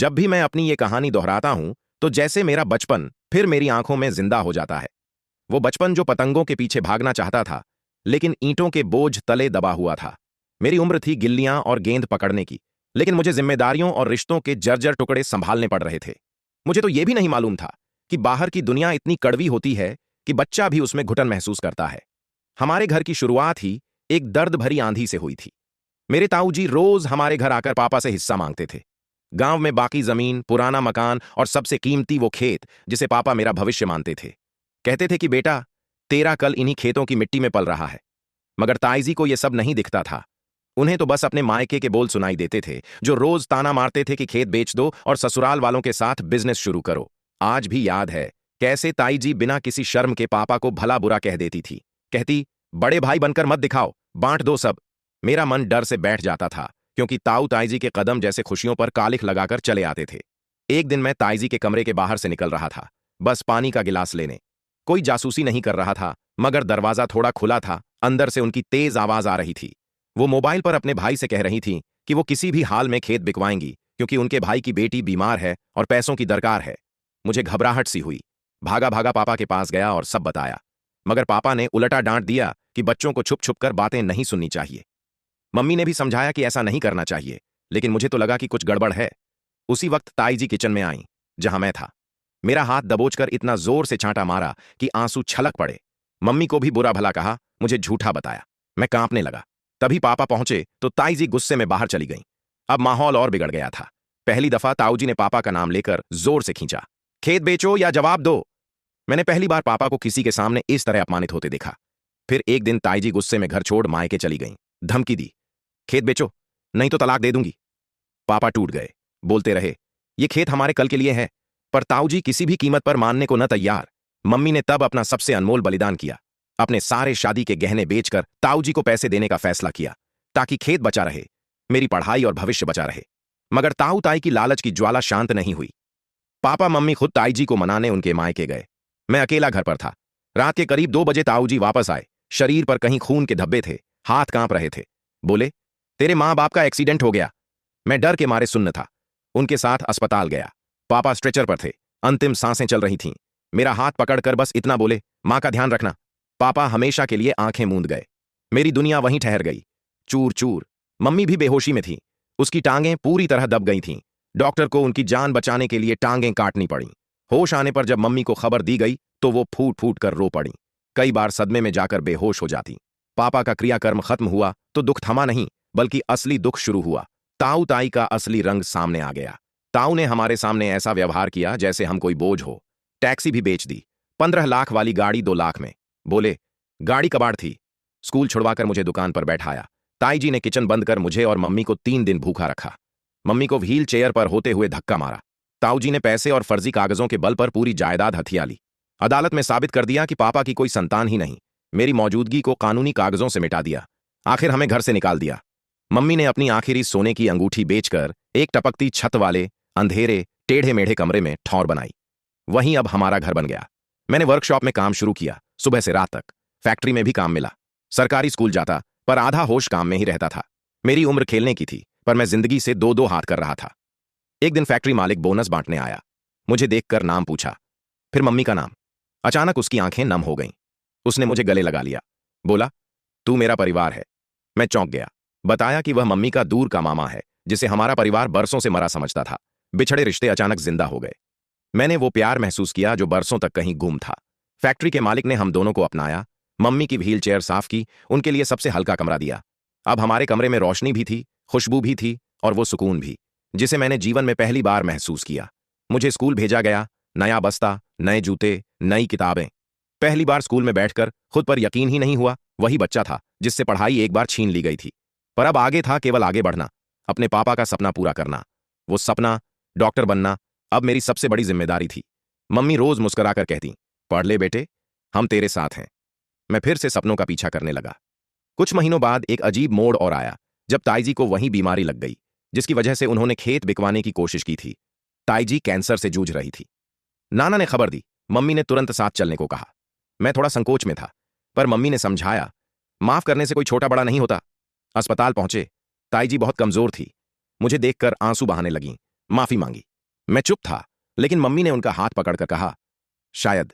जब भी मैं अपनी ये कहानी दोहराता हूं तो जैसे मेरा बचपन फिर मेरी आंखों में जिंदा हो जाता है। वो बचपन जो पतंगों के पीछे भागना चाहता था, लेकिन ईंटों के बोझ तले दबा हुआ था। मेरी उम्र थी गिल्लियां और गेंद पकड़ने की, लेकिन मुझे जिम्मेदारियों और रिश्तों के जर्जर टुकड़े संभालने पड़ रहे थे। मुझे तो यह भी नहीं मालूम था कि बाहर की दुनिया इतनी कड़वी होती है कि बच्चा भी उसमें घुटन महसूस करता है। हमारे घर की शुरुआत ही एक दर्द भरी आंधी से हुई थी। मेरे ताऊजी रोज हमारे घर आकर पापा से हिस्सा मांगते थे। गांव में बाकी जमीन, पुराना मकान और सबसे कीमती वो खेत जिसे पापा मेरा भविष्य मानते थे। कहते थे कि बेटा, तेरा कल इन्हीं खेतों की मिट्टी में पल रहा है। मगर ताईजी को यह सब नहीं दिखता था। उन्हें तो बस अपने मायके के बोल सुनाई देते थे, जो रोज ताना मारते थे कि खेत बेच दो और ससुराल वालों के साथ बिजनेस शुरू करो। आज भी याद है कैसे ताईजी बिना किसी शर्म के पापा को भला बुरा कह देती थी। कहती, बड़े भाई बनकर मत दिखाओ, बांट दो सब। मेरा मन डर से बैठ जाता था, क्योंकि ताऊ ताईजी के कदम जैसे खुशियों पर कालिख लगाकर चले आते थे। एक दिन मैं ताईजी के कमरे के बाहर से निकल रहा था, बस पानी का गिलास लेने। कोई जासूसी नहीं कर रहा था, मगर दरवाजा थोड़ा खुला था। अंदर से उनकी तेज आवाज आ रही थी। वो मोबाइल पर अपने भाई से कह रही थी कि वो किसी भी हाल में खेत बिकवाएंगी, क्योंकि उनके भाई की बेटी बीमार है और पैसों की दरकार है। मुझे घबराहट सी हुई। भागा भागा पापा के पास गया और सब बताया। मगर पापा ने उलटा डांट दिया कि बच्चों को छुप छुप कर बातें नहीं सुननी चाहिए। मम्मी ने भी समझाया कि ऐसा नहीं करना चाहिए, लेकिन मुझे तो लगा कि कुछ गड़बड़ है। उसी वक्त ताई जी किचन में आई, जहां मैं था। मेरा हाथ दबोचकर इतना जोर से छांटा मारा कि आंसू छलक पड़े। मम्मी को भी बुरा भला कहा, मुझे झूठा बताया। मैं कांपने लगा। तभी पापा पहुंचे तो ताई जी गुस्से में बाहर चली गईं। अब माहौल और बिगड़ गया था। पहली दफा ताऊ जी ने पापा का नाम लेकर जोर से खींचा, खेत बेचो या जवाब दो। मैंने पहली बार पापा को किसी के सामने इस तरह अपमानित होते देखा। फिर एक दिन ताई जी गुस्से में घर छोड़ मायके चली गईं। धमकी दी, खेत बेचो नहीं तो तलाक दे दूंगी। पापा टूट गए। बोलते रहे, ये खेत हमारे कल के लिए है। पर ताऊजी किसी भी कीमत पर मानने को न तैयार। मम्मी ने तब अपना सबसे अनमोल बलिदान किया। अपने सारे शादी के गहने बेचकर ताऊजी को पैसे देने का फैसला किया, ताकि खेत बचा रहे, मेरी पढ़ाई और भविष्य बचा रहे। मगर ताऊ ताई की लालच की ज्वाला शांत नहीं हुई। पापा मम्मी खुद ताई जी को मनाने उनके मायके गए। मैं अकेला घर पर था। रात के करीब 2 बजे ताऊ जी वापस आए। शरीर पर कहीं खून के धब्बे थे, हाथ कांप रहे थे। बोले, तेरे माँ बाप का एक्सीडेंट हो गया। मैं डर के मारे सुन्न था। उनके साथ अस्पताल गया। पापा स्ट्रेचर पर थे, अंतिम सांसें चल रही थीं। मेरा हाथ पकड़कर बस इतना बोले, माँ का ध्यान रखना। पापा हमेशा के लिए आंखें मूंद गए। मेरी दुनिया वहीं ठहर गई, चूर चूर। मम्मी भी बेहोशी में थी। उसकी टांगें पूरी तरह दब गई थीं। डॉक्टर को उनकी जान बचाने के लिए टांगें काटनी पड़ी। होश आने पर जब मम्मी को खबर दी गई तो वो फूट फूट कर रो पड़ी। कई बार सदमे में जाकर बेहोश हो जाती। पापा का क्रियाकर्म खत्म हुआ तो दुख थमा नहीं, बल्कि असली दुख शुरू हुआ। ताऊ ताई का असली रंग सामने आ गया। ताऊ ने हमारे सामने ऐसा व्यवहार किया जैसे हम कोई बोझ हो। टैक्सी भी बेच दी। 15 लाख वाली गाड़ी 2 लाख में। बोले, गाड़ी कबाड़ थी। स्कूल छुड़वाकर मुझे दुकान पर बैठाया। ताई जी ने किचन बंद कर मुझे और मम्मी को 3 दिन भूखा रखा। मम्मी को व्हील चेयर पर होते हुए धक्का मारा। ताऊ जी ने पैसे और फर्जी कागजों के बल पर पूरी जायदाद हथिया ली। अदालत में साबित कर दिया कि पापा की कोई संतान ही नहीं। मेरी मौजूदगी को कानूनी कागजों से मिटा दिया। आखिर हमें घर से निकाल दिया। मम्मी ने अपनी आखिरी सोने की अंगूठी बेचकर एक टपकती छत वाले अंधेरे टेढ़े मेढ़े कमरे में ठौर बनाई। वहीं अब हमारा घर बन गया। मैंने वर्कशॉप में काम शुरू किया, सुबह से रात तक। फैक्ट्री में भी काम मिला। सरकारी स्कूल जाता, पर आधा होश काम में ही रहता था। मेरी उम्र खेलने की थी, पर मैं जिंदगी से 2-2 हाथ कर रहा था। एक दिन फैक्ट्री मालिक बोनस बांटने आया। मुझे देखकर नाम पूछा, फिर मम्मी का नाम। अचानक उसकी आंखें नम हो गईं। उसने मुझे गले लगा लिया। बोला, तू मेरा परिवार है। मैं चौंक गया। बताया कि वह मम्मी का दूर का मामा है, जिसे हमारा परिवार बरसों से मरा समझता था। बिछड़े रिश्ते अचानक जिंदा हो गए। मैंने वो प्यार महसूस किया जो बरसों तक कहीं गुम था। फैक्ट्री के मालिक ने हम दोनों को अपनाया। मम्मी की व्हील चेयर साफ की, उनके लिए सबसे हल्का कमरा दिया। अब हमारे कमरे में रोशनी भी थी, खुशबू भी थी, और वो सुकून भी, जिसे मैंने जीवन में पहली बार महसूस किया। मुझे स्कूल भेजा गया। नया बस्ता, नए जूते, नई किताबें। पहली बार स्कूल में बैठकर खुद पर यकीन ही नहीं हुआ। वही बच्चा था जिससे पढ़ाई एक बार छीन ली गई थी। पर अब आगे था केवल आगे बढ़ना, अपने पापा का सपना पूरा करना। वो सपना डॉक्टर बनना अब मेरी सबसे बड़ी जिम्मेदारी थी। मम्मी रोज मुस्कुराकर कहती, पढ़ ले बेटे, हम तेरे साथ हैं। मैं फिर से सपनों का पीछा करने लगा। कुछ महीनों बाद एक अजीब मोड़ और आया, जब ताईजी को वहीं बीमारी लग गई जिसकी वजह से उन्होंने खेत बिकवाने की कोशिश की थी। ताईजी कैंसर से जूझ रही थी। नाना ने खबर दी। मम्मी ने तुरंत साथ चलने को कहा। मैं थोड़ा संकोच में था, पर मम्मी ने समझाया, माफ करने से कोई छोटा बड़ा नहीं होता। अस्पताल पहुंचे। ताईजी बहुत कमजोर थी। मुझे देखकर आंसू बहाने लगीं। माफी मांगी। मैं चुप था, लेकिन मम्मी ने उनका हाथ पकड़कर कहा, शायद